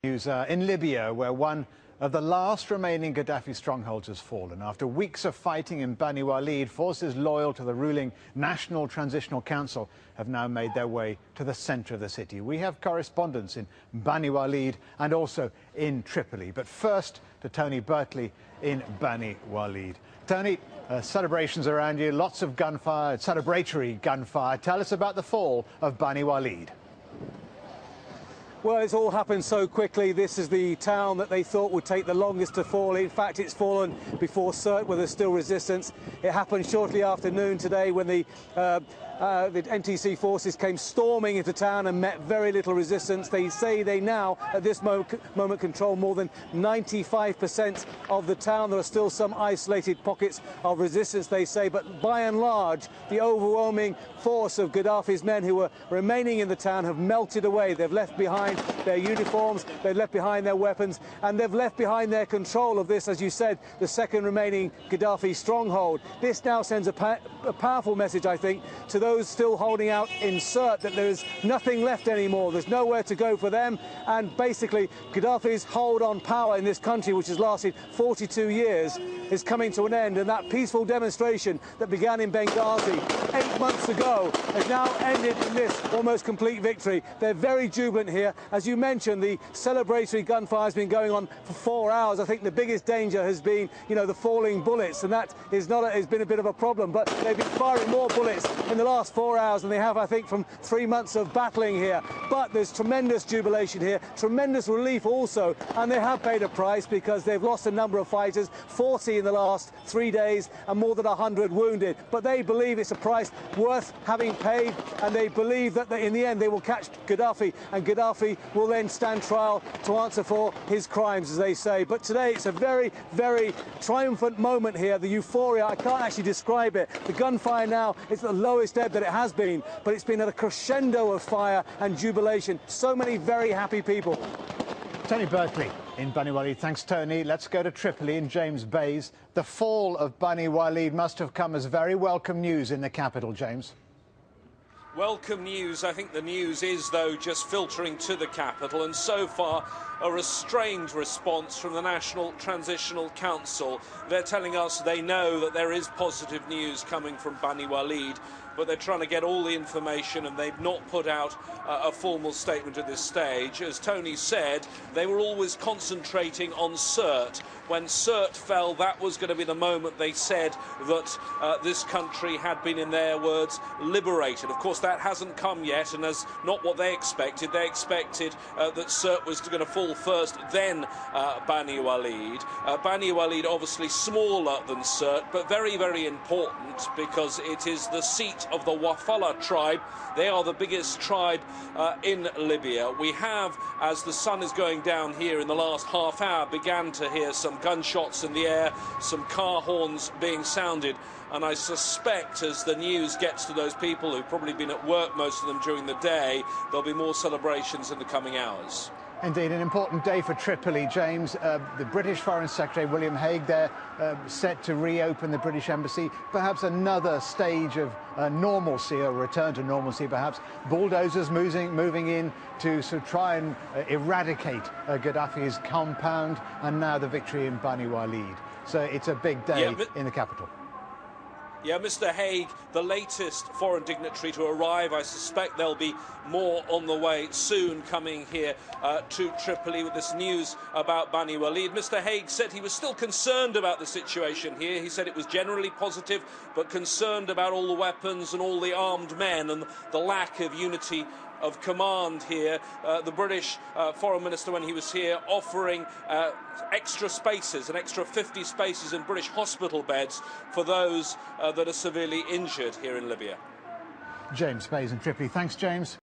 News in Libya, where one of the last remaining Gaddafi strongholds has fallen. After weeks of fighting in Bani Walid, forces loyal to the ruling National Transitional Council have now made their way to the centre of the city. We have correspondents in Bani Walid and also in Tripoli. But first to Tony Bertley in Bani Walid. Tony, celebrations around you, lots of gunfire, celebratory gunfire. Tell us about the fall of Bani Walid. Well, it's all happened so quickly. This is the town that they thought would take the longest to fall. In fact, it's fallen before Sirte, where there's still resistance. It happened shortly after noon today when the NTC forces came storming into town and met very little resistance. They say they now, at this moment, control more than 95% of the town. There are still some isolated pockets of resistance, they say, but by and large, the overwhelming force of Gaddafi's men who were remaining in the town have melted away. They've left behind their uniforms, they've left behind their weapons, and they've left behind their control of this, as you said, the second remaining Gaddafi stronghold. This now sends a powerful message, I think, to those still holding out in Sirte that there is nothing left anymore. There's nowhere to go for them, and basically Gaddafi's hold on power in this country, which has lasted 42 years, is coming to an end, and that peaceful demonstration that began in Benghazi 8 months ago has now ended in this almost complete victory. They're very jubilant here. As you mentioned, the celebratory gunfire has been going on for 4 hours. I think the biggest danger has been, the falling bullets, and that has been a bit of a problem, but they've been firing more bullets in the last 4 hours than they have, I think, from 3 months of battling here. But there's tremendous jubilation here, tremendous relief also, and they have paid a price because they've lost a number of fighters, 40 in the last 3 days and more than 100 wounded. But they believe it's a price worth having paid, and they believe that in the end they will catch Gaddafi, and Gaddafi will then stand trial to answer for his crimes, as they say. But today it's a very, very triumphant moment here. The euphoria, I can't actually describe it. The gunfire now is at the lowest ebb that it has been, but it's been at a crescendo of fire and jubilation. So many very happy people. Tony Bertley in Bani Walid. Thanks, Tony. Let's go to Tripoli in James Bays. The fall of Bani Walid must have come as very welcome news in the capital, James. Welcome news. I think the news is, though, just filtering to the capital, and so far a restrained response from the National Transitional Council. They're telling us they know that there is positive news coming from Bani Walid, but they're trying to get all the information, and they've not put out a formal statement at this stage. As Tony said, they were always concentrating on Sirte. When Sirte fell, that was going to be the moment they said that this country had been, in their words, liberated. Of course, that hasn't come yet, and that's not what they expected. They expected that Sirte was going to fall first, then Bani Walid. Bani Walid obviously smaller than Sirte, but very, very important because it is the seat of the Wafala tribe. They are the biggest tribe in Libya. We have, as the sun is going down here in the last half hour, began to hear some gunshots in the air, some car horns being sounded, and I suspect as the news gets to those people who've probably been at work, most of them during the day, there'll be more celebrations in the coming hours. Indeed, an important day for Tripoli, James. The British Foreign Secretary, William Hague, there set to reopen the British Embassy. Perhaps another stage of normalcy, or return to normalcy, perhaps. Bulldozers moving in to sort of try and eradicate Gaddafi's compound, and now the victory in Bani Walid. So it's a big day in the capital. Yeah, Mr. Hague, the latest foreign dignitary to arrive. I suspect there'll be more on the way soon coming here to Tripoli with this news about Bani Walid. Mr. Hague said he was still concerned about the situation here. He said it was generally positive, but concerned about all the weapons and all the armed men and the lack of unity of command here. The British Foreign Minister, when he was here, offering extra spaces, an extra 50 spaces in British hospital beds for those that are severely injured here in Libya. James Bays in Tripoli. Thanks, James.